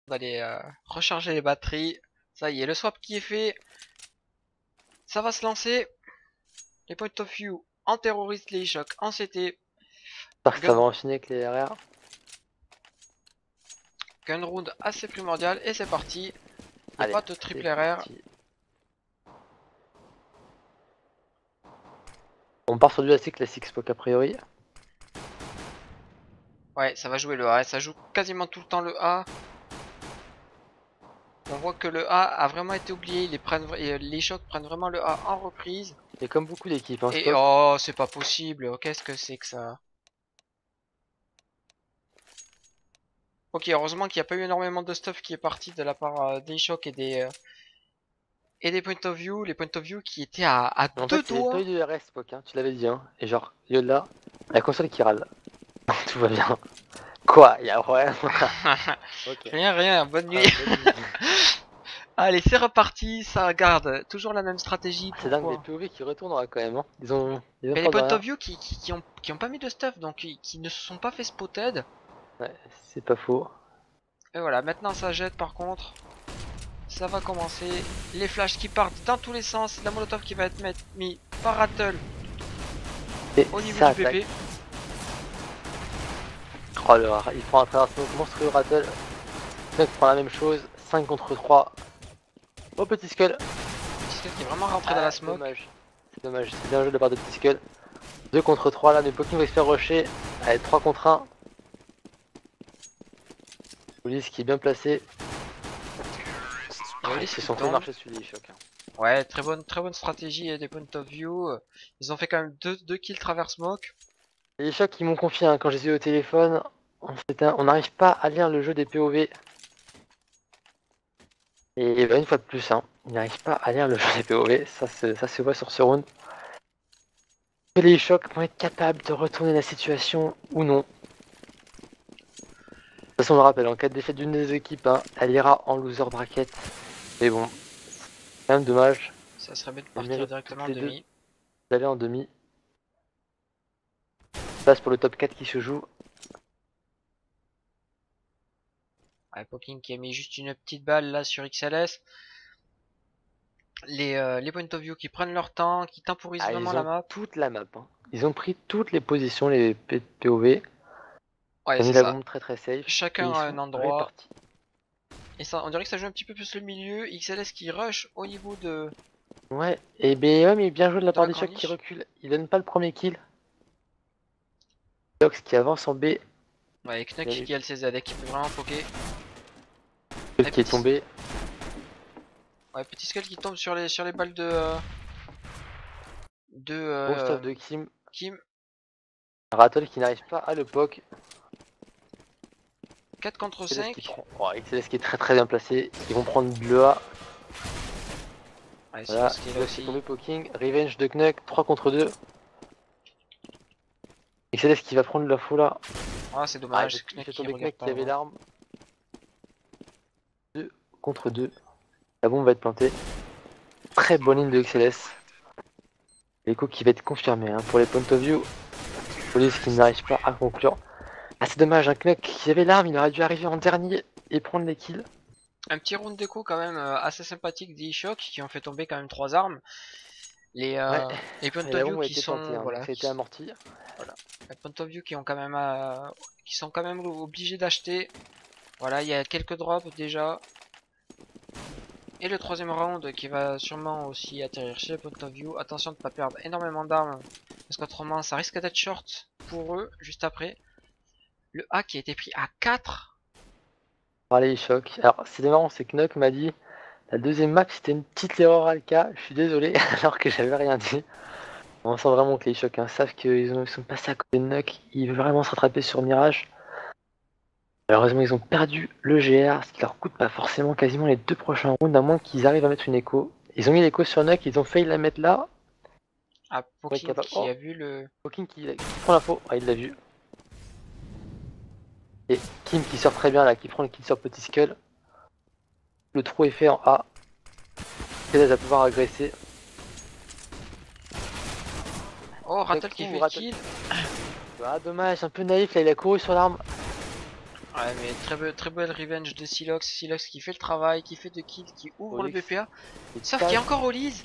On va aller recharger les batteries. Ça y est, le swap qui est fait. Ça va se lancer. Les point of view en terroriste, les chocs en CT. J'espère que ça va enchaîner avec les RR. Gun round assez primordial et c'est parti. Et Allez, pas de triple RR. On part sur du assez classique Spock a priori. Ouais, ça va jouer le A. Ça joue quasiment tout le temps le A. On voit que le A a vraiment été oublié. Les chocs prennent vraiment le A en reprise. Et comme beaucoup d'équipes, hein, Et Spock. oh, c'est pas possible. Qu'est-ce que c'est que ça? Ok, heureusement qu'il n'y a pas eu énormément de stuff qui est parti de la part des chocs et des point of view. Les point of view qui étaient à Mais en deux fait, il n'y avait pas doigts. eu de RS Spock, hein, tu l'avais dit. Hein. Et genre, Yoda, la console qui râle. Tout va bien. Quoi? Il y a un problème? Ok. Rien, bonne nuit. Allez, c'est reparti, ça garde toujours la même stratégie. C'est dingue, des Pourquoi? POV qui retournent quand même. Hein. Ils ont Mais les peur de point rien. of view qui ont pas mis de stuff, donc qui ne se sont pas fait spotted. Ouais, c'est pas faux. Et voilà, maintenant ça jette par contre. Ça va commencer. Les flashs qui partent dans tous les sens. La molotov qui va être mis par Rattle Et au niveau ça du attaque. PP. Oh le il prend un traversement monstrueux Rattle. Snook prend la même chose. 5 contre 3. Oh petit skull. Petit Skull qui est vraiment rentré dans la smoke. Dommage. C'est dommage, c'est bien joué de la part de petit skull. 2 contre 3 là, mais Poking va se faire rusher. Allez, 3 contre 1. Police qui est bien placé. Ils se sont fait marcher sur les chocs. Hein. Ouais, très bonne stratégie des point of view. Ils ont fait quand même deux kills travers smoke. Les chocs qui m'ont confié hein, quand je les ai eu au téléphone, on n'arrive pas à lire le jeu des POV. Et bah, une fois de plus, hein, ils n'arrivent pas à lire le jeu des POV, ça se voit sur ce round. Que les chocs vont être capables de retourner la situation ou non. De toute façon, on le rappelle, en cas de défaite d'une des équipes, hein, elle ira en loser bracket. Mais bon, c'est quand même dommage. Ça serait bien de partir directement en demi. D'aller en demi. Place pour le top 4 qui se joue. Ouais, Poking qui a mis juste une petite balle là sur XLS. Les point of view qui prennent leur temps, qui temporisent vraiment la map. Toute la map. Hein. Ils ont pris toutes les positions, les POV. Ouais, Ils ont mis la bombe très safe. Chacun a un endroit. Et ça, on dirait que ça joue un petit peu plus le milieu. XLS qui rush au niveau de. Ouais, et BM est bien joué de la part des chocs corniche. qui recule. Il donne pas le premier kill. Dox qui avance en B. Ouais, et Knuck qui a le CZ et qui peut vraiment poker. Qui est tombé. Ouais, petit skull qui tombe sur les balles de. Bon stuff de Kim. Kim. Rattle qui n'arrive pas à le poke. 4 contre 5. Oh, XLS qui est très bien placé. Ils vont prendre le A. Ouais, voilà, c'est aussi. tombé poking. Revenge de Knuck, 3 contre 2. XLS qui va prendre la fou là. Ah, c'est dommage. Il fait tomber Knuck qui avait l'arme. 2 contre 2. La bombe va être plantée. Très bonne ligne de XLS. L'écho qui va être confirmé hein, pour les point of view. Police qui n'arrive pas à conclure. Ah c'est dommage, un Knuck qui avait l'arme, il aurait dû arriver en dernier et prendre les kills. Un petit round d'écho quand même assez sympathique des chocs qui ont fait tomber quand même 3 armes. Les point of view qui sont planté, hein, voilà, ça a été amorti. Voilà. Les point of view qui ont quand même qui sont quand même obligés d'acheter. Voilà, il y a quelques drops déjà. Et le troisième round qui va sûrement aussi atterrir chez les point of view. Attention de ne pas perdre énormément d'armes parce qu'autrement ça risque d'être short pour eux juste après. Le A qui a été pris à 4. Allez, choc. Alors, c'est marrant, c'est Knuck m'a dit la deuxième map c'était une petite erreur Alka. Je suis désolé, alors que j'avais rien dit. On sent vraiment que les chocs hein, savent qu'ils sont passés à côté de Knuck. Ils veulent vraiment se rattraper sur Mirage. Malheureusement, ils ont perdu le GR, ce qui leur coûte pas forcément quasiment les 2 prochains rounds, à moins qu'ils arrivent à mettre une écho. Ils ont mis l'écho sur Knuck, ils ont failli la mettre là. Ah, Poking qui a vu le. Poking qui prend l'info, ah il l'a vu. Et Kim qui sort très bien là, qui prend le kill sur Petit Skull. Le trou est fait en A. Kélez va pouvoir agresser. Oh, Rattle qui fait kill. Ah dommage, un peu naïf là, il a couru sur l'arme. Ouais, mais très belle revenge de Silox. Silox qui fait le travail, qui fait de kills, qui ouvre le Olix, BPA. et Sauf tac. qu'il y a encore Olise.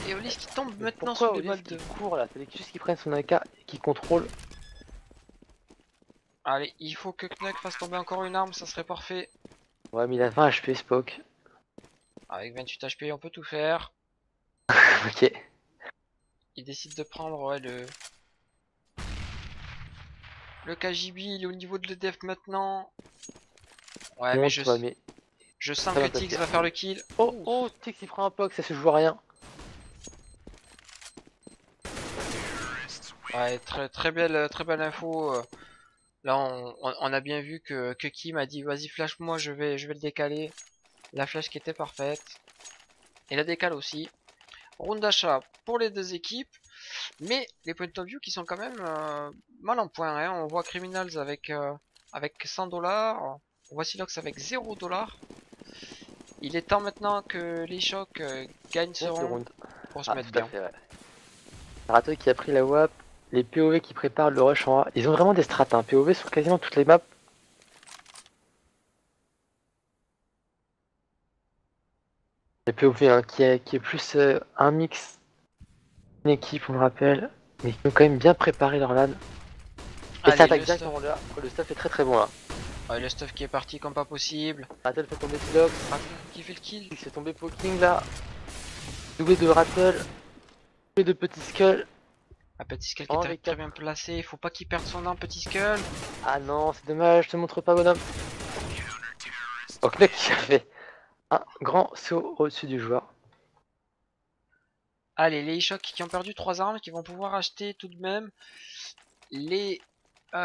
Et Olise qui tombe Mais maintenant sous pourquoi les Olix balles qui de... court là? Fallait juste qu'il prenne son AK et qu'il contrôle. Allez, il faut que Knuck fasse tomber encore une arme, ça serait parfait. Ouais, mais il a 20 HP Spock. Avec 28 HP, on peut tout faire. Ok. Il décide de prendre ouais, le KGB, il est au niveau de l'EDF maintenant. Ouais, mais Monte, ouais, mais je sens très que bien Tix placé. va faire le kill. Oh, Ouh. oh, Tix il prend un POC, ça se joue à rien. Ouais, très belle info. Là, on a bien vu que Kim a dit vas-y flash moi, je vais le décaler. La flash qui était parfaite. Et la décale aussi. Round d'achat pour les deux équipes. Mais les points of view qui sont quand même mal en point. Hein. On voit Criminals avec 100 $. On voit Silox avec 0 $. Il est temps maintenant que les chocs gagnent ce Monte le round round. pour se Ah, mettre tout à bien. fait, ouais. Rato qui a pris la WAP. Les POV qui préparent le rush en A. Ils ont vraiment des strats, hein. POV sur quasiment toutes les maps. Les POV hein, qui est plus un mix, une équipe, on le rappelle. Mais qui ont quand même bien préparé leur LAN. Et ça Allez, attaque directement là. Le stuff est très très bon là. ouais, le stuff qui est parti comme pas possible. Rattle fait tomber Silox. Rattle qui fait le kill. Il fait tomber Poking là. Doublé de Rattle. Doublé de Petit Skull. Un petit skull qui En est très V4. bien placé. Faut pas qu'il perde son arme, petit skull. Ah non, c'est dommage, je te montre pas bonhomme. Oh, Knuck qui a fait un grand saut au-dessus du joueur. Allez, les Ishok qui ont perdu 3 armes, qui vont pouvoir acheter tout de même les point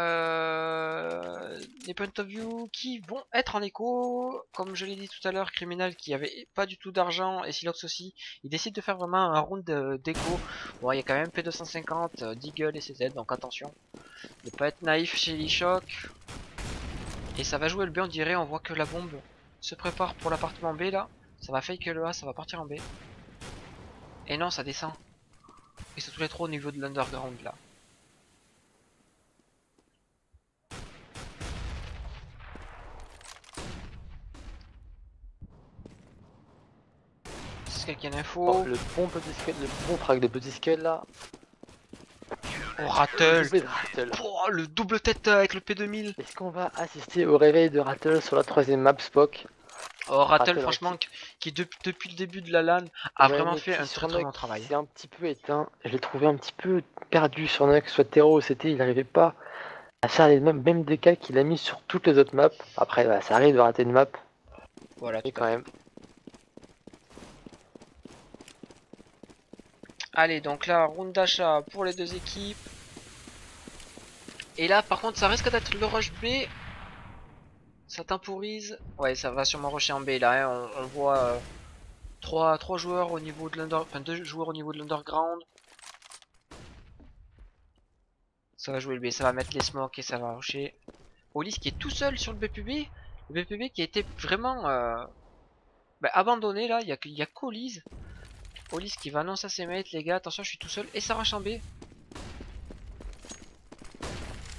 of view qui vont être en écho. Comme je l'ai dit tout à l'heure, Criminal qui avait pas du tout d'argent et Silox aussi, il décide de faire vraiment un round d'écho. Bon, il y a quand même P250, Deagle et CZ, donc attention. Ne pas être naïf chez l'Ishok. Et ça va jouer le B, on dirait, on voit que la bombe se prépare pour l'appartement B là. Ça va fake le A, ça va partir en B. Et non, ça descend. Ils sont tous les trois au niveau de l'underground là. C'est quelqu'un d'info. Oh, le bon petit skull, le bon frag de Petit Skull là. Oh, Rattle. Doublé de Rattle. Oh, le double tête avec le P2000. Est-ce qu'on va assister au réveil de Rattle sur la troisième map Spock? Oh, Rattle, Rattle, franchement, qui depuis le début de la LAN a ouais, vraiment mais fait qui un sur très Nox bon travail. c'est un petit peu éteint. Je l'ai trouvé un petit peu perdu sur Nox, soit Terreau ou CT, il n'arrivait pas à faire les mêmes décals qu'il a mis sur toutes les autres maps. Après, bah, ça arrive de rater une map, Voilà, mais tout quand à fait. même. Allez, donc là, round d'achat pour les deux équipes. Et là, par contre, ça risque d'être le rush B. Ça temporise. Ouais, ça va sûrement rusher en B là. Hein. On voit 3 joueurs au niveau de l'under, enfin 2 joueurs au niveau de l'underground. Ça va jouer le B, ça va mettre les smokes et ça va rusher. Olis qui est tout seul sur le BPB. Le BPB qui a été vraiment abandonné là. Il y a qu'Olis. Olis qui va annoncer à ses mates, les gars, attention, je suis tout seul. Et ça rush en B.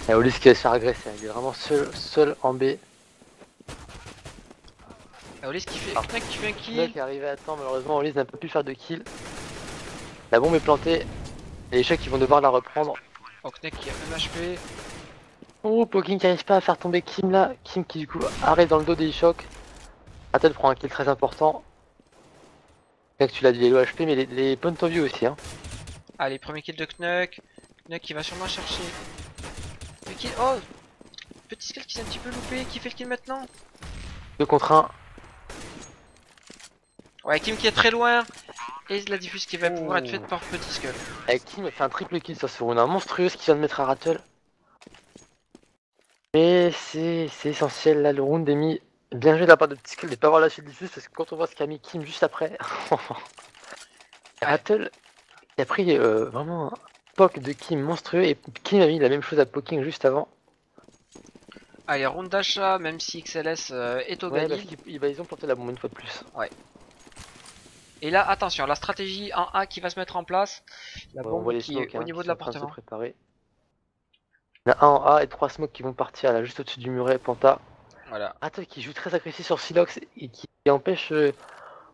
Et Olis qui va se faire agresser, il est vraiment seul en B. Olis qui fait, Ah. qui fait un kill. Knuck est arrivé à temps, malheureusement Olis n'a pas pu faire de kill. La bombe est plantée, et les chocs ils vont devoir la reprendre. Oh, Knek qui a un HP. Oh, Poking qui n'arrive pas à faire tomber Kim là. Kim qui du coup arrive dans le dos des chocs. Rattle prend un kill très important. Knuck, tu l'as dit, les low HP, mais les points of view aussi. Hein. Allez, premier kill de Knuck. Knuck qui va sûrement chercher le kill. Oh, petit skill qui s'est un petit peu loupé. Qui fait le kill maintenant? 2 contre 1. Ouais, Kim qui est très loin. Et la diffuse qui va pouvoir être faite par Petit Skull. Avec Kim, elle fait un triple kill sur ce round. Un monstrueuse qui vient de mettre à Rattle. Mais c'est essentiel là, le round est mis. Bien joué de la part de Petit Skull de ne pas avoir lâché le diffuse parce que quand on voit ce qu'a mis Kim juste après. Rattle qui a pris vraiment un poke de Kim monstrueux et Kim a mis la même chose à Poking juste avant. Allez, round d'achat, même si XLS est au Ouais, Galil. parce qu'ils ont planté la bombe une fois de plus. Ouais. Et là, attention, la stratégie en A qui va se mettre en place. La Ouais, on voit bombe les qui est smokes au hein, niveau qui de sont en train de se l'appartement. préparer. Il y en a un en A et 3 smokes qui vont partir là juste au-dessus du muret Panta. Voilà. Rattle qui joue très agressif sur Silox et qui empêche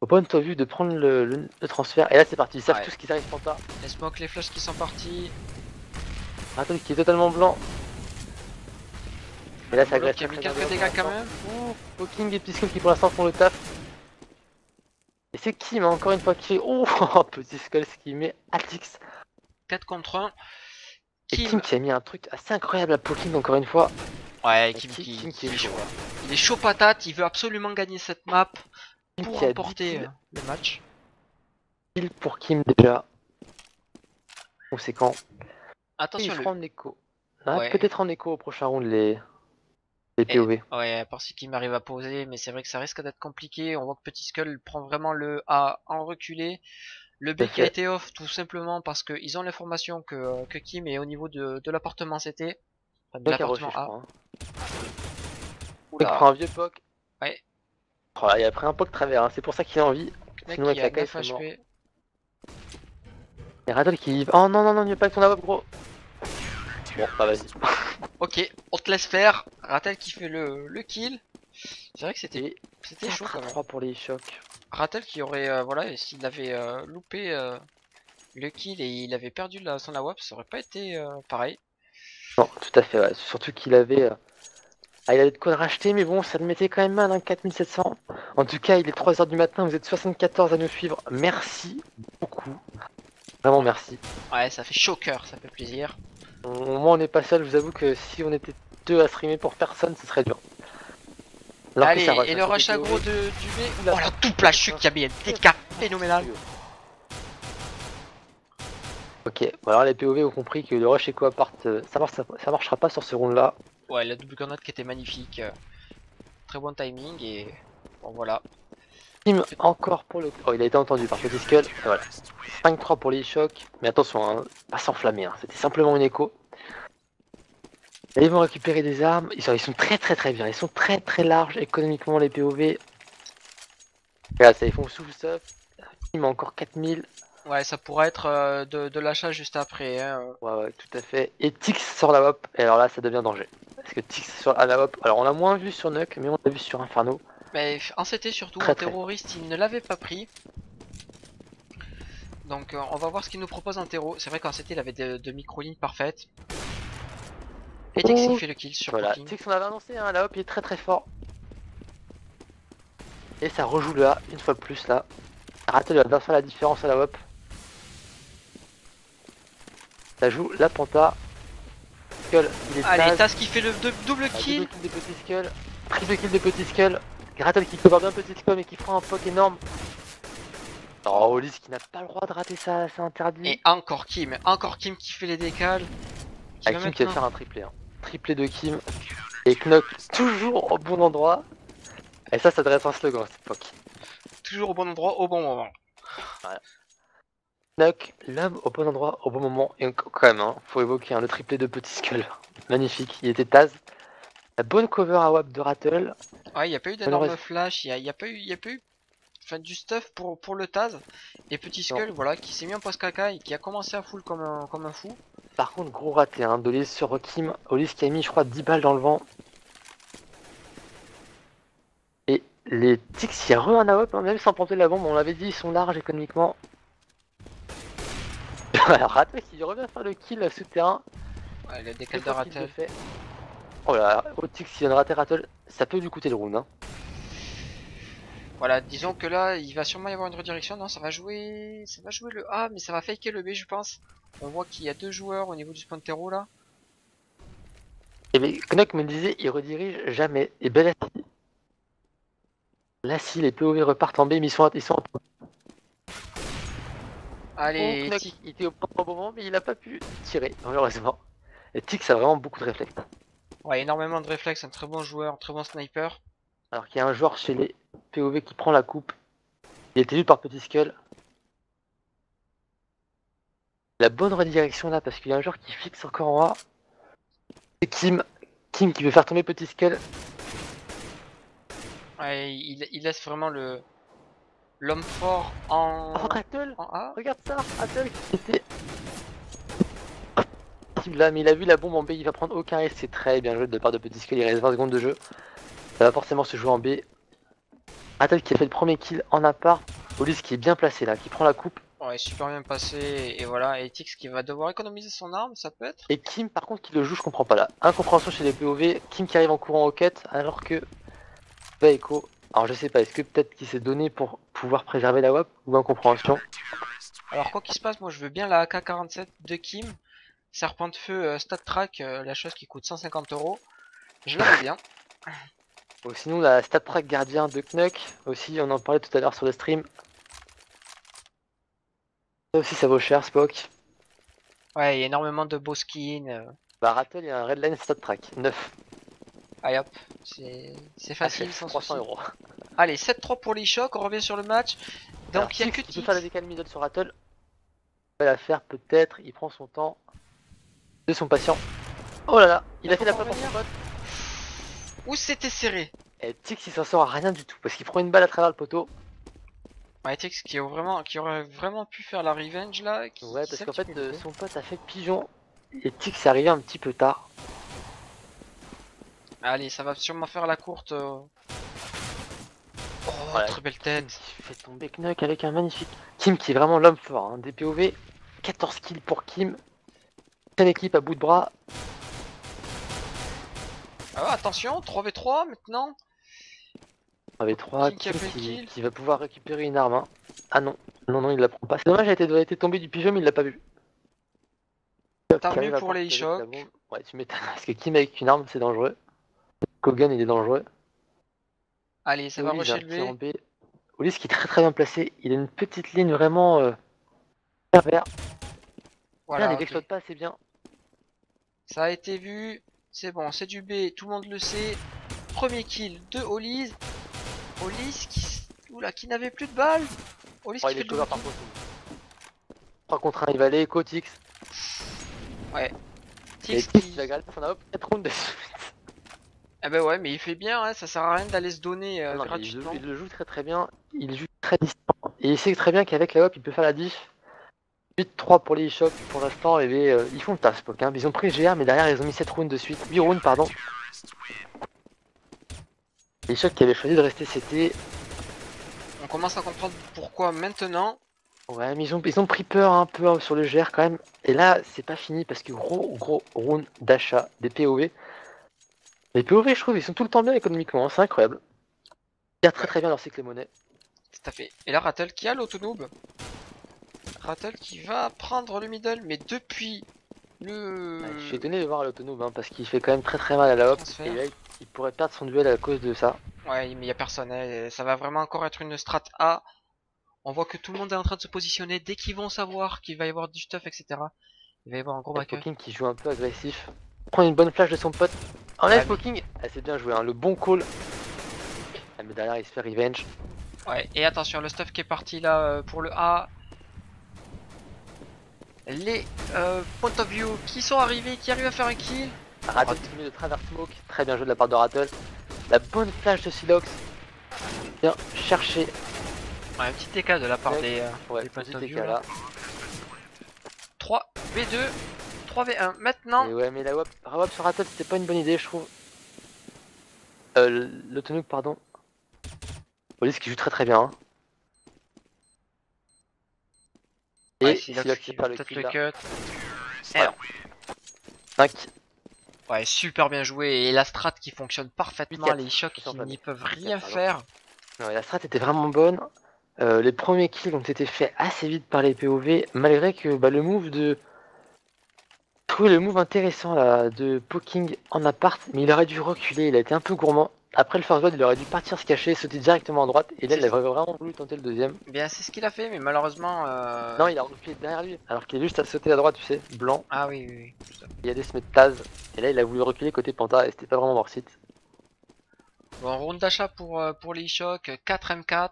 au point of vue de prendre le transfert. Et là c'est parti, ils savent Ouais. tous qu'ils arrivent Panta. Les smokes, les flashs qui sont partis. Rattle qui est totalement blanc. Et là ça Molotov agresse qui a très mis très quelques bien dégâts pour quand l'instant. même. Ouh, Poking et Piskull qui pour l'instant font le taf. Et c'est Kim encore une fois qui fait oh petit Skull ce qui met Atix. 4 contre 1. Et Kim. Kim qui a mis un truc assez incroyable à Poking encore une fois. Ouais, Et Kim Kim qui est est chaud. chaud. Il est chaud patate, il veut absolument gagner cette map Kim pour qui a 10 remporter kills. le match. Kill pour Kim déjà. Conséquent. Et Attention ils le. seront en écho. Ah, Ouais. peut-être en écho au prochain round les Et, POV. ouais, à part si Kim arrive à poser, mais c'est vrai que ça risque d'être compliqué. On voit que Petit Skull prend vraiment le A en reculé. Le Tout à B qui a fait. été off tout simplement parce qu'ils ont l'information que Kim est au niveau de l'appartement CT. Enfin, de Nock a rushé l'appartement je A. crois. Hein. Nock Oula. prend un vieux poke. Ouais. Oh là, il a pris un poke travers, hein. C'est pour ça qu'il a envie. Mec Sinon avec qui a la caille 9 c'est mort. HP. Et Rattle qui... Oh non non non, il n'y a pas avec ton avop gros. Bon bah vas-y. Ok, on te laisse faire. Ratel qui fait le kill. C'est vrai que c'était Et chaud 4 à quand même. 3 pour les chocs. Ratel qui aurait, voilà, s'il avait loupé le kill et il avait perdu son AWP, ça aurait pas été pareil. Non, tout à fait, ouais. Surtout qu'il avait... Ah, il avait de quoi le racheter, mais bon, ça le mettait quand même mal, hein, 4700. En tout cas, il est 3h du matin, vous êtes 74 à nous suivre. Merci beaucoup. Vraiment merci. Ouais, ça fait chaud cœur, ça fait plaisir. Au moins, on n'est pas seul, je vous avoue que si on était deux à streamer pour personne, ce serait dur. Alors que Allez, ça rush, et hein, le c'est rush des aggro POV. du B. Oula. Oh la double lâche qui a mis un TK phénoménal. Ok, bon alors les POV ont compris que le rush et quoi part, ça marchera pas sur ce round là. Ouais, la double grenade qui était magnifique. Très bon timing et bon voilà. Team encore pour le... Oh, il a été entendu par Petit Skull, et voilà. 5-3 pour les chocs, mais attention, hein, pas s'enflammer, hein. C'était simplement une écho. Et ils vont récupérer des armes, ils sont très bien, ils sont très larges économiquement les POV. Regarde, ça ils font sous stuff, Team a encore 4000. Ouais, ça pourrait être de l'achat juste après. Hein. Ouais, tout à fait. Et Tix sur la hop, et alors là ça devient danger. Parce que Tix sur la hop, alors on l'a moins vu sur Nuck, mais on l'a vu sur Inferno. Mais en CT surtout, Très, en très. terroriste, il ne l'avait pas pris. Donc on va voir ce qu'il nous propose en terreau. C'est vrai qu'en CT, il avait de micro-lignes parfaites. Et Dexy fait le kill sur Voilà, Poking. Tix on avait annoncé, hein, la hop il est très fort. Et ça rejoue le A une fois de plus là. Rattle va bien faire la différence à la hop. Ça joue la Panta. Skull, il est Allez, Taz. Taz qui fait le double Double kill. kill des petits Skull. Triple kill des petits Skull. Rattle qui cover bien petit Skull mais qui prend un poke énorme. Oh, Olis qui n'a pas le droit de rater ça, c'est interdit. Et encore Kim qui fait les décales. Qui va Kim qui va maintenant faire un triplé. Hein. Triplé de Kim. Et Knock toujours au bon endroit. Et ça devrait être un slogan à cette époque. toujours au bon endroit, au bon moment. Knock, l'homme au bon endroit, au bon moment. Et quand même, hein, faut évoquer hein, le triplé de Petit Skull. Magnifique, il était Taz. La bonne cover à WAP de Rattle. Ouais, il n'y a pas eu d'énorme flash, il y a pas eu enfin, du stuff pour le Taz. Et Petit Skull, voilà, qui s'est mis en post caca et qui a commencé à full comme un fou. Par contre, gros raté hein, d'Olis sur Kim. Olis qui a mis, je crois, 10 balles dans le vent. Et les Tix, il y a un AWP, hein, même sans planter la bombe, on l'avait dit, ils sont larges économiquement. Alors, Rattle qui revient faire le kill souterrain. Ouais, le décal de Rattle. Oh là, Tix qui vient de rater Rattle, ça peut lui coûter le round. Hein. Voilà, disons que là, il va sûrement y avoir une redirection. Non, ça va jouer le A, mais ça va faker le B, je pense. On voit qu'il y a deux joueurs au niveau du spawn terreau là. Et mais Knock me disait, il redirige jamais. Et belle là, si les POV repartent en B, mais ils sont en... Allez, Knock, il était au bon moment, mais il a pas pu tirer, malheureusement. Et Tix a vraiment beaucoup de réflexes. ouais, énormément de réflexes, un très bon joueur, un très bon sniper. Alors qu'il y a un joueur chez les POV qui prend la coupe. Il est élu par Petit Skull. La bonne redirection là, parce qu'il y a un joueur qui fixe encore en A. C'est Kim. Kim qui veut faire tomber Petit Skull. Ouais, il laisse vraiment l'homme fort en... Oh, Rattle, en A. regarde ça, Rattle qui cible là, mais il a vu la bombe en B, il va prendre aucun risque, c'est très bien joué de la part de Petit Skull, il reste 20 secondes de jeu. Ça va forcément se jouer en B. Rattle qui a fait le premier kill en appart, Olis qui est bien placé là, qui prend la coupe. Ouais, super bien passé, et voilà, et Tix qui va devoir économiser son arme, ça peut être. Et Kim par contre qui le joue, je comprends pas là. Incompréhension chez les POV, Kim qui arrive en courant au cut, alors que Echo, alors je sais pas, est-ce que peut-être qu'il s'est donné pour pouvoir préserver la WAP ou incompréhension. Alors quoi qu'il se passe, moi je veux bien la AK-47 de Kim, Serpent de feu Stat Track, la chose qui coûte 150 €. Je la veux bien. Bon, sinon la stat track gardien de Knuck, aussi on en parlait tout à l'heure sur le stream. Ça aussi ça vaut cher Spock. Ouais, il y a énormément de beaux skins. Bah Rattle il y a un Redline stat track, 9. Allez hop, c'est facile sans 300 souci. €. Allez, 7-3 pour l'eShock, on revient sur le match. Donc il y a que Il peut Tix. faire la décale middle sur Rattle. Il va la faire peut-être, il prend son temps. De son patient. Oh là là, il a fait la faut pole pour son revenir. pote. Ouh, c'était serré. Et Tix il s'en sort à rien du tout parce qu'il prend une balle à travers le poteau. Ouais, Tix qui aurait vraiment pu faire la revenge là. Ouais, Qui parce s'est un qu'en petit fait peu loupé. son pote a fait pigeon. Et Tix est arrivé un petit peu tard. Allez, ça va sûrement faire la courte. Oh, Voilà, très belle Kim tête. qui fait tomber Knuck avec un magnifique. Kim qui est vraiment l'homme fort, hein. Des POV, 14 kills pour Kim. Une équipe à bout de bras. Ah, attention, 3v3 maintenant. Avec 3, Kim qui a Kim fait le kill. qui va pouvoir récupérer une arme. Hein. Ah non, non, il la prend pas. C'est dommage, elle a été tombée du pigeon, mais il l'a pas vu. Tant Qui mieux arrive à pour les porter avec la chocs. bombe. Ouais, tu m'étonnes, parce que Kim avec une arme, c'est dangereux. Kogan, il est dangereux. Allez, ça Et va Oli, j'ai rusher un le kill en B. B. Olis qui est très bien placé. Il a une petite ligne vraiment pervers. Bien, Voilà, les ok. backshot pas assez bien. Ça a été vu. C'est bon, c'est du B, tout le monde le sait. Premier kill de Olise. Olise qui n'avait plus de balles. Olise Oh, qui il fait est le cover double par kill. contre. 3 contre 1, il va aller, Kotix. Ouais. Et Tix Tix qui... qui va garder son AWP 4 rounds de suite. Ah bah ouais, mais il fait bien, hein. Ça sert à rien d'aller se donner Non, mais gratuitement. il le joue très bien. Il joue très distant. Et il sait très bien qu'avec la AWP, il peut faire la diff. 8-3 pour les chocs pour l'instant. Et ils font le taf, Spock. Hein. Ils ont pris le GR, mais derrière, ils ont mis 7 rounds de suite. 8 rounds, pardon. Les chocs qui avaient choisi de rester CT. On commence à comprendre pourquoi maintenant. Ouais, mais ils ont pris peur un peu hein, sur le GR quand même. Et là, c'est pas fini parce que gros round d'achat des POV. Les POV, je trouve, ils sont tout le temps bien économiquement. Hein, c'est incroyable. Ils gèrent Ouais, très bien leur cycle monnaie. tout à fait. Et là, Rattle qui a l'autonoob. Rattle qui va prendre le middle, mais depuis le Ouais, je suis étonné de voir l'autonome hein, parce qu'il fait quand même très mal à la hop. transfert. Et là, il pourrait perdre son duel à cause de ça. Ouais, mais il y a personne. Hein. Ça va vraiment encore être une strat A. On voit que tout le monde est en train de se positionner. Dès qu'ils vont savoir qu'il va y avoir du stuff, etc. Il va y avoir un gros Et backup. Poking qui joue un peu agressif. Prend une bonne flash de son pote. Enlève Poking. Ah, c'est bien joué, hein, le bon call. Ah, mais derrière, il se fait revenge. Ouais, et attention, le stuff qui est parti là pour le A. Les point of view qui sont arrivés, qui arrivent à faire un kill. Rattle qui met le travers smoke. Très bien joué de la part de Rattle. La bonne flash de Silox. Bien cherché. Ouais, un petit TK de la part Ouais, des point petit of TK view. là. 3v2, 3v1. Maintenant, Et ouais, mais la WAP sur Rattle, c'était pas une bonne idée, je trouve. L'autonome, pardon. Police qui joue très bien. Hein. Et ouais, Silox qui qui pas va le peut-être kill le là. cut. Voilà. 5. Ouais, super bien joué. Et la strat qui fonctionne parfaitement. 8-4. Les chocs qui n'y peuvent rien faire. Ouais, la strat était vraiment bonne. Les premiers kills ont été faits assez vite par les POV, malgré que le move de. Je trouvais le move intéressant là, de Poking en appart, mais il aurait dû reculer, il a été un peu gourmand. Après le first blood, il aurait dû partir se cacher, sauter directement à droite, et là il avait vraiment voulu tenter le deuxième. Bien, c'est ce qu'il a fait, mais malheureusement. Non, il a reculé derrière lui, alors qu'il est juste à sauter à droite, tu sais, blanc. Ah oui. Il y a des se Taz, et là il a voulu reculer côté Panta, et c'était pas vraiment worth it. Bon, round d'achat pour les chocs. 4 M4.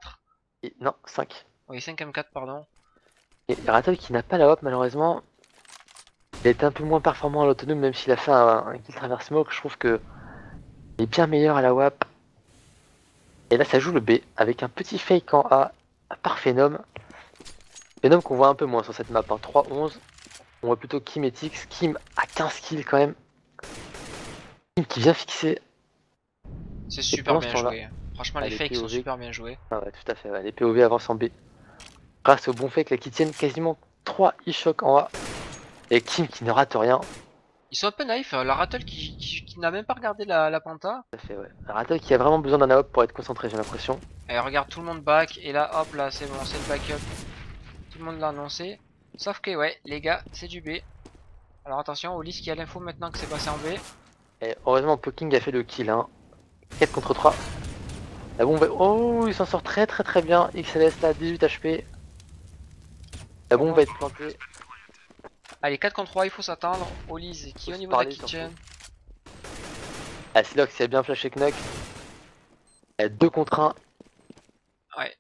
Et non, 5. Oui, 5 M4, pardon. Et Rattle qui n'a pas la hop malheureusement. Il a été un peu moins performant à l'autonome, même s'il a fait un kill travers smoke, je trouve que il est bien meilleur à la WAP. Et là ça joue le B, avec un petit fake en A par Phenom. Phenom qu'on voit un peu moins sur cette map, hein. 3-11. On voit plutôt Kim et Tix. Kim a 15 kills quand même. Kim qui vient fixer. C'est Et super pendant ce bien temps-là, joué. Franchement, les les fakes sont POV. super bien joués. Ah ouais, tout à fait. Ouais. Les POV avancent en B. Grâce au bon fake là, qui tiennent quasiment 3 e-shock en A. Et Kim qui ne rate rien. Ils sont un peu naïfs. La Rattle qui n'a même pas regardé la Panta. Tout à fait, ouais. Rattle qui a vraiment besoin d'un AOP pour être concentré, j'ai l'impression. Et regarde, tout le monde back. Et là, hop, là, c'est bon, c'est le backup. Tout le monde l'a annoncé. Sauf que, ouais, les gars, c'est du B. Alors attention, Olis qui a l'info maintenant que c'est passé en B. Et heureusement, Poking a fait le kill. Hein. 4 contre 3. La bombe. Oh, il s'en sort très bien. XLS là, 18 HP. La bombe va être plantée. Allez, 4 contre 3, il faut s'attendre. Olis qui est au niveau de la kitchen. Ah, Silox, il a bien flashé Knuck. 2 contre 1. Ouais.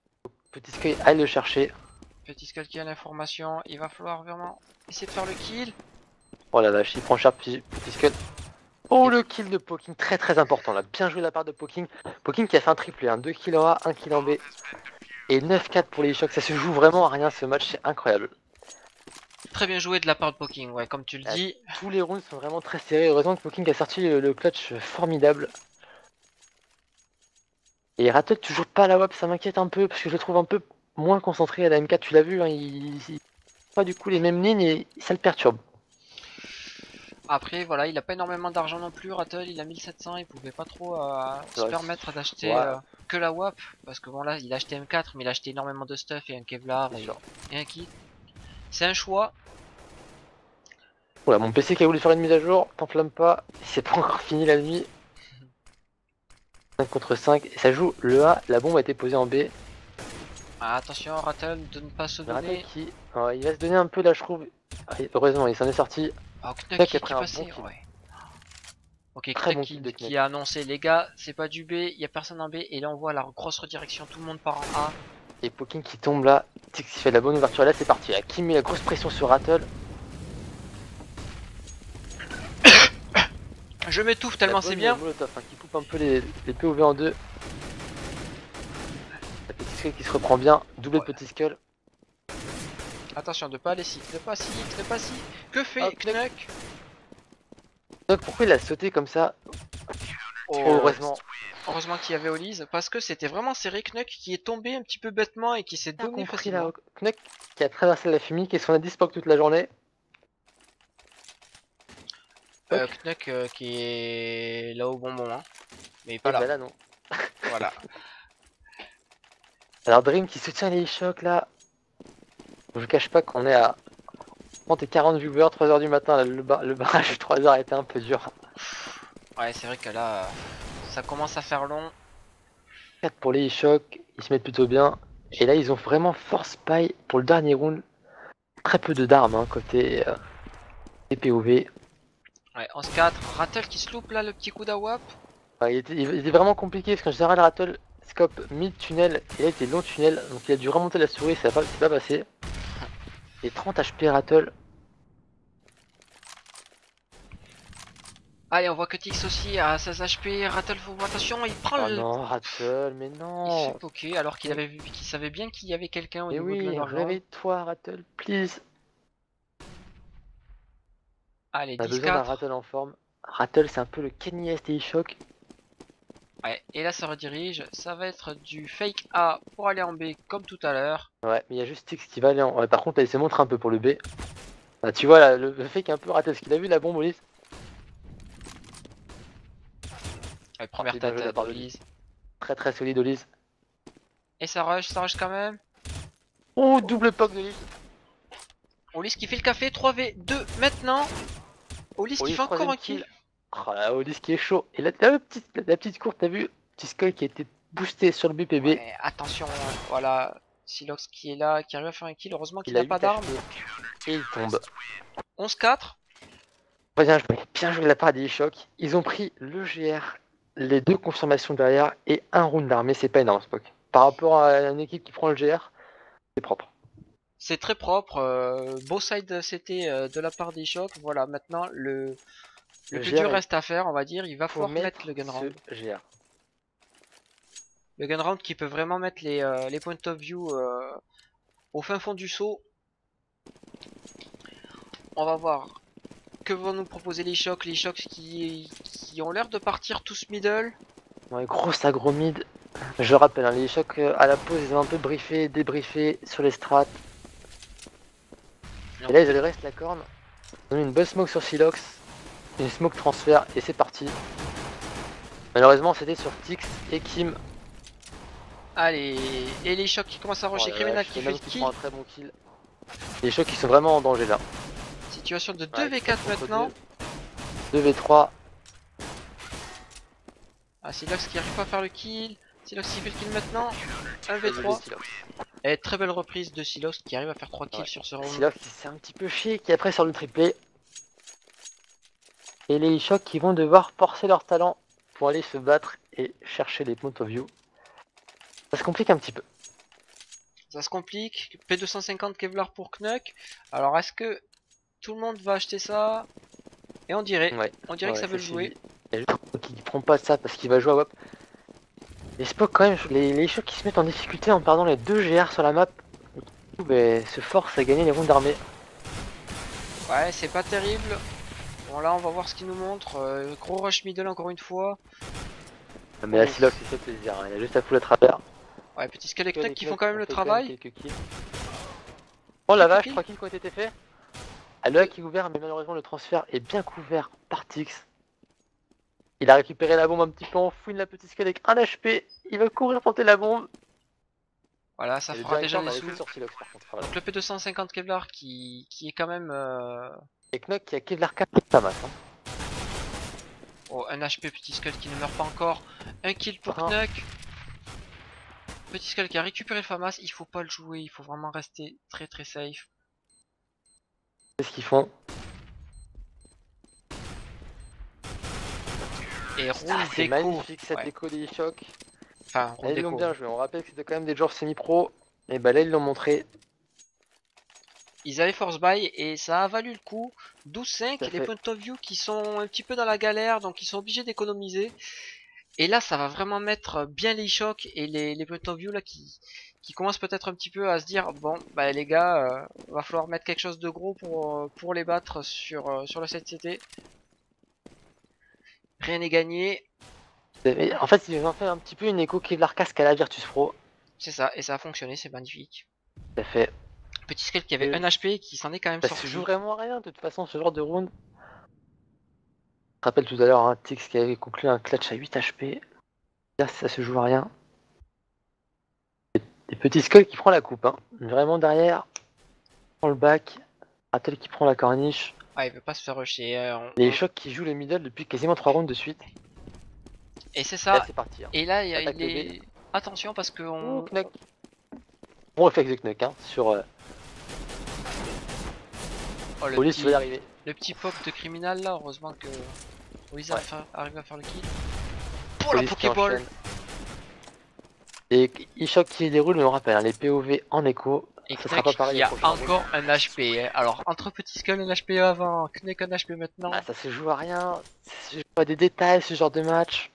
Petit Sky aille le chercher. Petit Skull qui a l'information. Il va falloir vraiment essayer de faire le kill. Oh la vache, il prend cher Petit Skull. Oh, le kill de Poking, très important là. Bien joué de la part de Poking. Poking qui a fait un triplé, hein. 2 kills en A, 1 kill en B. Et 9-4 pour les chocs. Ça se joue vraiment à rien ce match, c'est incroyable. Très bien joué de la part de Poking, ouais, comme tu le dis. Tous les rounds sont vraiment très serrés. Heureusement que Poking a sorti le clutch formidable. Et Rattle toujours pas à la WAP, ça m'inquiète un peu parce que je le trouve un peu moins concentré à la M4. Tu l'as vu, hein, il pas du coup les mêmes lignes et ça le perturbe. Après, voilà, il a pas énormément d'argent non plus. Rattle, il a 1700, il pouvait pas trop se permettre d'acheter que la WAP. Parce que bon, là, il a acheté M4, mais il a acheté énormément de stuff et un Kevlar et un kit. C'est un choix. Voilà, mon PC qui a voulu faire une mise à jour, t'enflamme pas, c'est pas encore fini la nuit. 5 contre 5, et ça joue le A, la bombe a été posée en B. Ah, attention, Rattle, de ne pas se donner. Rattle qui, il va se donner un peu là, je trouve. Heureusement, il s'en est sorti. Oh, Knuck qui a pris un passait, bon ouais. Ok, très Knuck bon kill de Knuck. qui a annoncé, les gars, c'est pas du B, il y a personne en B. Et là, on voit la grosse redirection, tout le monde part en A. Et Poking qui tombe là, Tix qui fait de la bonne ouverture là, c'est parti. Là, qui met la grosse pression sur Rattle. Je m'étouffe tellement c'est bien. Molotov, hein, qui coupe un peu les POV en deux. La petite skull qui se reprend bien, double petit skull. Attention de pas aller si, de pas si, de pas si. Que fait Knuck? Donc pourquoi il a sauté comme ça? Oh, heureusement. Heureusement qu'il y avait Olise, parce que c'était vraiment serré. Knuck qui est tombé un petit peu bêtement et qui s'est donné facilement. Là, Knuck qui a traversé la fumée, qui est sur la dispoc toute la journée. Knuck qui est là au bon moment, mais pas là. Bah là non. Voilà. Alors Dream qui soutient les chocs là. Je vous cache pas qu'on est à 30 et 40 viewers, 3h du matin, là, le barrage de 3h a été un peu dur. Ouais, c'est vrai que là, ça commence à faire long. 4 pour les chocs, ils se mettent plutôt bien. Et là ils ont vraiment force paille pour le dernier round. Très peu de d'armes hein, côté POV. Ouais, 11-4, Rattle qui se loupe là, le petit coup d'AWAP. Il était vraiment compliqué parce qu'en général Rattle scope mid-tunnel et là il était long tunnel. Donc il a dû remonter la souris, ça s'est pas passé. Et 30 HP Rattle. Allez, on voit que Tix aussi à 16 HP. Rattle, faut attention, il prend Oh le. non, Rattle, mais Il non. se fait poker alors qu'il avait vu, qu'il savait bien qu'il y avait quelqu'un au Mais niveau de oui, l'underground. réveille-toi Rattle, please. Allez, On a besoin d'un 10-4. Rattle en forme. Rattle, c'est un peu le Kanye STI Shock. Ouais, et là ça redirige. Ça va être du fake A pour aller en B comme tout à l'heure. Ouais, mais il y a juste Tix qui va aller en. Ouais, par contre, là, il s'est montré un peu pour le B. Ah, tu vois, là, le fake est un peu raté. Est-ce qu'il a vu la bombe, Ulysse? Ouais, première bien joué de la tête part de d'Olise. Très solide, Ulysse. Et ça rush quand même. Oh, double poke de Ulysse. Olise qui fait le café, 3v2 maintenant. Olise qui fait encore un kill. Oh là, Ulysse qui est chaud. Et là, t'as la petite courte, t'as vu? Petit skull qui a été boosté sur le BPB. Ouais, attention, voilà. Silox qui est là, qui arrive à faire un kill. Heureusement qu'il n'a pas d'arme. Et il tombe. 11-4. Bien joué de la part des Shock. Ils ont pris le GR, les 2 confirmations derrière et un round d'armée. C'est pas énorme, Spock. Par rapport à une équipe qui prend le GR, c'est propre. C'est très propre. Beau side CT de la part des chocs. Voilà, maintenant le plus dur reste à faire, on va dire. Il va falloir mettre le gun round. GR. Le gun round qui peut vraiment mettre les points of view au fin fond du saut. On va voir que vont nous proposer les chocs qui ont l'air de partir tous middle. Ouais, grosse agro mid. Je rappelle, hein, les chocs à la pause, ils ont un peu briefé, débriefé sur les strats. Et là, ils allaient reste la corne. Ils ont mis une bonne smoke sur Silox, une smoke transfert, et c'est parti. Malheureusement, c'était sur Tix et Kim. Allez, et les chocs qui commencent à rusher, Criminal qui fait le kill. Prend un très bon kill. Les chocs qui sont vraiment en danger là. Situation de 2v4 maintenant. 2v3. Ah, Silox qui arrive pas à faire le kill. Silox qui fait le kill maintenant. 1v3. Et très belle reprise de Silox qui arrive à faire 3 kills sur ce round. Silox qui s'est un petit peu chié, qui après sur le triplé. Et les chocs qui vont devoir forcer leur talent pour aller se battre et chercher les points of view. Ça se complique un petit peu. Ça se complique. P250 Kevlar pour Knuck. Alors est-ce que tout le monde va acheter ça? Et on dirait que ça veut le jouer. Il y a juste qui prend pas ça parce qu'il va jouer à WAP. Les Spock quand même, les chocs qui se mettent en difficulté en perdant les 2 GR sur la map. Et qui se forcent à gagner les rounds d'armée. Ouais, c'est pas terrible. Bon là on va voir ce qu'il nous montre. Gros rush middle encore une fois. Mais là Silox il fait plaisir, hein. Il a juste à fouler à travers. Ouais, petit skeleton qui font quand même le travail. Oh la vache, 3 kills qui ont été faits. Ah, le hack est ouvert, mais malheureusement le transfert est bien couvert par Tix. Il a récupéré la bombe un petit peu en fouine, la petite squelette avec 1 HP. Il va courir porter la bombe. Voilà, ça fera déjà des sous. Sur Silox, par contre, donc le P250 Kevlar qui est quand même... Et Knuck qui a Kevlar 4 pas mal. Hein. Oh, un HP petit skull qui ne meurt pas encore. Un kill pour Knuck. Petit skull qui a récupéré le FAMAS. Il faut pas le jouer, il faut vraiment rester très très safe. Qu'est-ce qu'ils font? Et round déco. C'est magnifique cette déco des chocs. Enfin, round ils déco. l'ont bien joué. On rappelle que c'était quand même des joueurs semi-pro. Et bah là ils l'ont montré. Ils avaient force buy et ça a valu le coup. 12-5, les point of view qui sont un petit peu dans la galère, donc ils sont obligés d'économiser. Et là ça va vraiment mettre bien les chocs et les point of view là qui commencent peut-être un petit peu à se dire bon bah les gars va falloir mettre quelque chose de gros pour les battre sur le 7CT. Rien n'est gagné. En fait ils ont fait un petit peu une écho Kevlar casque à la Virtus Pro. C'est ça, et ça a fonctionné, c'est magnifique. Tout à fait. Petit skill qui avait 1 HP qui s'en est quand même sorti. Ça joue vraiment rien de toute façon ce genre de round. Je rappelle tout à l'heure un Tix qui avait conclu un clutch à 8 HP. Là ça se joue à rien. Des petits skulls qui prend la coupe, hein. Vraiment derrière. Prend le back. Rattle qui prend la corniche. Ah il veut pas se faire rusher. Les chocs qui jouent le middle depuis quasiment 3 rounds de suite. Et c'est ça. C'est parti. Hein. Et là il y a les... Attention parce que on... Knuck. Bon réflexe de Knuck hein, sur... Oh, Police va y arriver. Le petit pop de criminal là, heureusement que Police arrive à faire le kill. Pour la Pokéball. Et e-shock qui déroule, mais on rappelle, hein, les POV en écho. Et ça sera pas pareil. Il y a encore un HP. Hein. Alors entre petit skull un HP avant, Knuck un HP maintenant. Ah, ça se joue à rien. Ça se joue à des détails ce genre de match.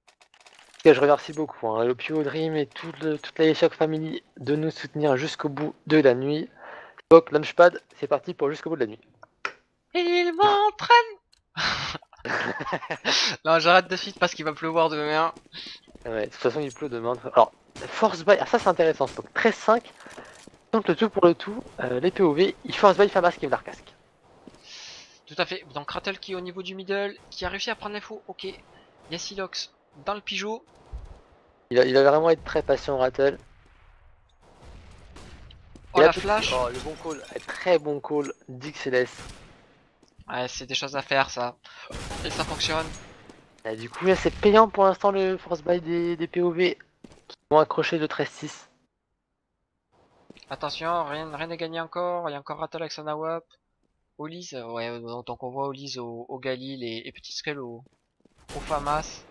En tout cas, je remercie beaucoup hein, l'Opio Dream et toute la e-shock family de nous soutenir jusqu'au bout de la nuit. Spock, Launchpad, c'est parti pour jusqu'au bout de la nuit. Il m'entraîne. Non, j'arrête de suite parce qu'il va pleuvoir demain. Ouais, de toute façon, il pleut demain. Alors, force buy, ah, ça c'est intéressant. Spock, 13-5. Donc, le tout pour le tout, les POV, il force buy Famas Kevlar casque. Tout à fait. Donc, Rattle qui est au niveau du middle, qui a réussi à prendre l'info. Ok. Il y a Silox dans le pigeot. Il va vraiment être très patient, Rattle. Oh la flash. Oh le bon call, très bon call d'XLS. Ouais c'est des choses à faire ça. Et ça fonctionne. Et du coup là c'est payant pour l'instant le force buy des POV qui vont accrocher le 13-6. Attention, rien n'est gagné encore, il y a encore Rattle avec son AWP. Olise, ouais donc on voit Olise au Galil et Petit Skull au FAMAS.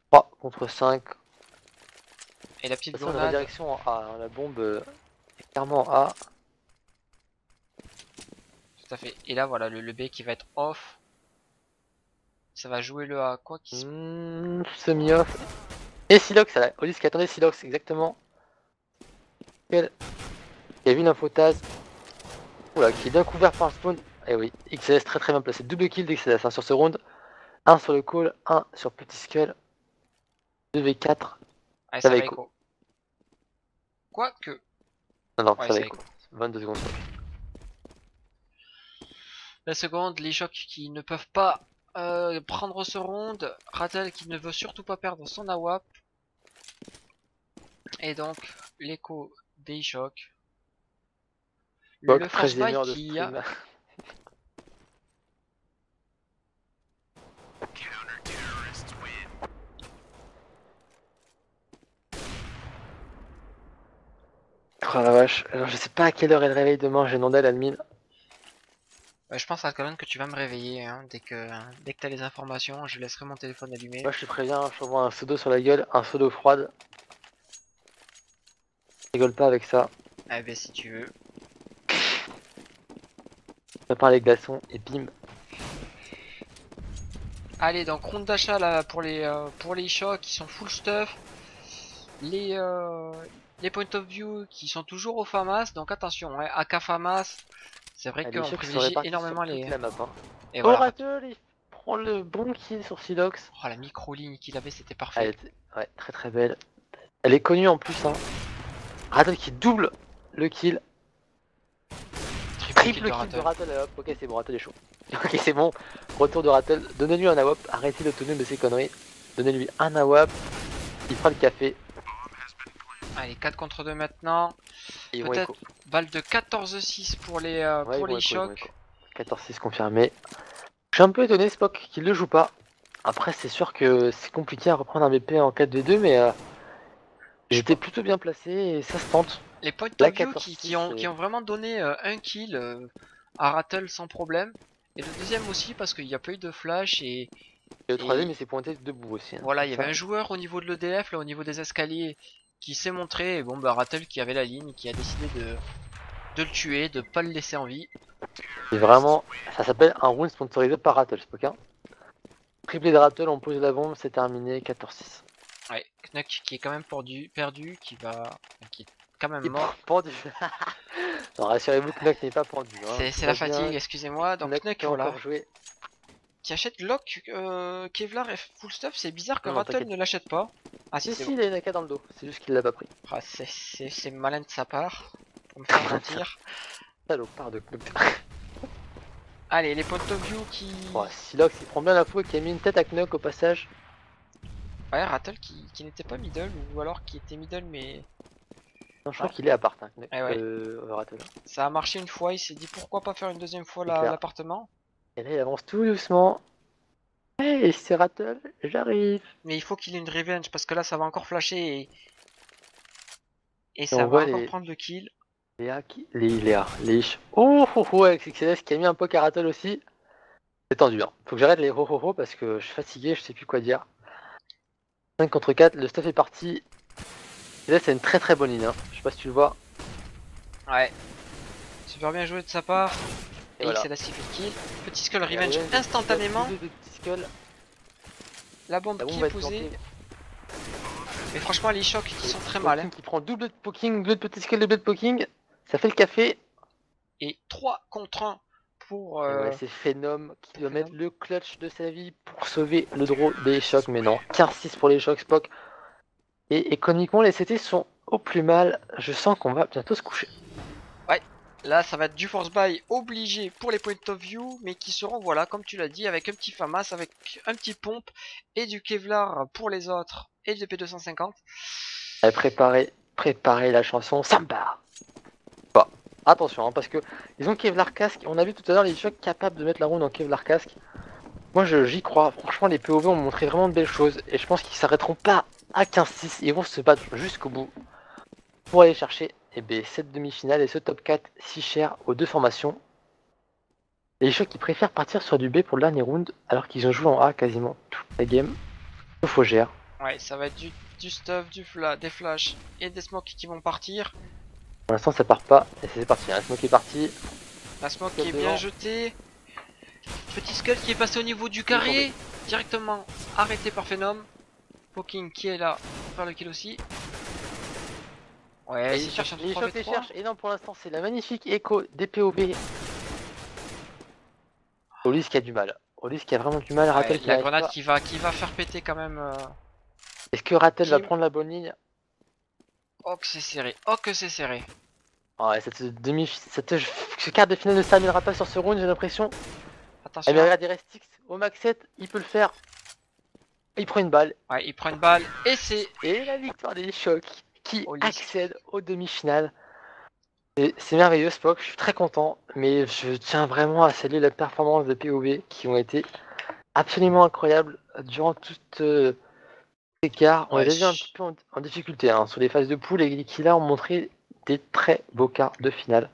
3 contre 5. Et la petite grenade. La direction en A, hein, la bombe est clairement en A. Tout à fait. Et là voilà le B qui va être off. Ça va jouer le A quoi qui semi-off. Et Silox, Olise qui attendait Silox exactement. Il a vu l'infotase. Oula, qui est bien couvert par le spawn. Et oui, XLS très très bien placé. Double kill d'XLS hein, sur ce round. 1 sur le call, 1 sur Petit Skull. 2v4. Allez, Ça ça va va écho. écho. Quoique. Non, Ouais, ça va ça écho. écho. 22 secondes. La seconde, les chocs qui ne peuvent pas prendre ce round. Rattle qui ne veut surtout pas perdre son AWP. Et donc, l'écho des chocs. Le Bok, force 13ème buy heure de qui a... stream. Oh la vache, alors je sais pas à quelle heure est le réveil demain, j'ai demandé à l'admin. Je pense à quand même que tu vas me réveiller hein, dès que t'as les informations, je laisserai mon téléphone allumé. Moi je te préviens, je t'envoie un pseudo sur la gueule, un pseudo froide. Rigole pas avec ça. Ah ben si tu veux. Prépare les glaçons et bim. Allez, donc round d'achat là pour les chocs qui sont full stuff. Les point of view qui sont toujours au FAMAS, donc attention, hein, AK FAMAS, c'est vrai Les qu'on chocs sont privilégie répartis énormément sur toute les... la map. Hein. Et Oh voilà. Rattle, il prend le bon kill sur Silox. Oh la micro-ligne qu'il avait, c'était Elle parfait. était ouais, très très belle. Elle est connue en plus. Hein. Rattle qui double le kill. Triple kill de Rattle. Hop, ok c'est bon, Rattle est chaud. Ok c'est bon, retour de Rattle. Donnez-lui un AWP, arrêtez d'autonome de ses conneries. Donnez-lui un AWP, il fera le café. Allez, 4 contre 2 maintenant. Peut-être balle de 14-6 pour les chocs. 14-6 confirmé. Je suis un peu étonné Spock qu'il ne le joue pas. Après c'est sûr que c'est compliqué à reprendre un BP en 4v2 mais j'étais plutôt bien placé et ça se tente. Les point of view qui ont vraiment donné un kill à Rattle sans problème. Et le deuxième aussi parce qu'il n'y a pas eu de flash et le troisième il s'est pointé debout aussi. Hein, voilà, il y avait un joueur au niveau de l'EDF, là au niveau des escaliers, qui s'est montré. Et bon bah Rattle qui avait la ligne, qui a décidé de le tuer, de pas le laisser en vie. Et vraiment, ça s'appelle un round sponsorisé par Rattle, Spock. Hein. Triplé de Rattle, on pose la bombe, c'est terminé, 14-6. Ouais, Knuck qui est quand même perdu, qui est quand même mort. Pendu. Non, rassurez-vous, Knuck n'est pas pendu. Hein. C'est la fatigue, excusez-moi. Donc Knuck voilà. Qui achète Lock, Kevlar et Full Stuff, c'est bizarre que Rattle ne l'achète pas. Ah si, il a une AK dans le dos, c'est juste qu'il l'a pas pris. Ah, c'est malin de sa part, pour me faire mentir. Salopard de Knuck. Allez, les point of view qui... Oh, Silox il prend bien la fou et qui a mis une tête à Knuck au passage. Ouais, Rattle qui n'était pas middle, ou alors qui était middle mais... Non, je crois qu'il est à part, hein, Rattle. Ça a marché une fois, il s'est dit pourquoi pas faire une deuxième fois l'appartement. Et là il avance tout doucement. Hey, c'est Rattle, j'arrive. Mais il faut qu'il ait une revenge parce que là ça va encore flasher et ça va encore prendre le kill. Les oh avec XLS qui a mis un poke à Rattle aussi. C'est tendu hein. Faut que j'arrête les ho parce que je suis fatigué, je sais plus quoi dire. 5 contre 4, le stuff est parti. Et là c'est une très très bonne ligne, hein. Je sais pas si tu le vois. Ouais. Super bien joué de sa part. Et voilà. c'est la cible kill. Petit Skull revenge instantanément. La bombe qui est posée. Mais franchement les chocs qui sont très mal. Hein. Qui prend double de poking, double de petit Skull, double de poking. Ça fait le café. Et 3 contre 1 pour... Ouais, c'est Phenom qui doit mettre le clutch de sa vie pour sauver le draw des chocs. Mais non, 15-6 pour les chocs Spock. Et économiquement les CT sont au plus mal. Je sens qu'on va bientôt se coucher. Ouais, là ça va être du force buy obligé pour les point of view. Mais qui seront, voilà, comme tu l'as dit, avec un petit FAMAS, avec un petit pompe. Et du Kevlar pour les autres. Et du P250. Allez, préparez la chanson Samba. Bah, attention, hein, parce que ils ont Kevlar casque. On a vu tout à l'heure les chocs capables de mettre la round en Kevlar casque. Moi j'y crois. Franchement les POV ont montré vraiment de belles choses. Et je pense qu'ils s'arrêteront pas à 15-6. Ils vont se battre jusqu'au bout. Pour aller chercher cette demi-finale et ce top 4 si cher aux deux formations. Les chocs qui préfèrent partir sur du B pour le dernier round alors qu'ils ont joué en A quasiment toute la game. Faut gérer. Ouais, ça va être du stuff, des flashs et des smokes qui vont partir. Pour l'instant ça part pas et c'est parti, la smoke est partie. La smoke qui est bien jetée. Petit Skull qui est passé au niveau du carré. Directement arrêté par Phenom. Poking qui est là pour faire le kill aussi. Ouais, Et il cherche, situation de les chocs les 3v3. cherchent. Et non, pour l'instant, c'est la magnifique écho des POB. Olis qui a du mal. Olis qui a vraiment du mal. Ouais, Rattel qui la n'arrive grenade pas. qui va faire péter quand même. Est-ce que Rattel va Kim. prendre la bonne ligne? Oh que c'est serré. Oh que c'est serré. Ouais, ce quart de finale ne se terminera pas sur ce round, j'ai l'impression. Ah mais Attention. regarde, il reste X au max 7, il peut le faire. Il prend une balle. Ouais, il prend une balle. Et c'est Et la victoire des chocs qui Olis. accède aux demi-finales. C'est merveilleux Spock, je suis très content, mais je tiens vraiment à saluer la performance des POV qui ont été absolument incroyables durant toute l'écart. On Ouais, les a vu un petit peu en difficulté hein, sur les phases de poule et qui là ont montré des très beaux quarts de finale.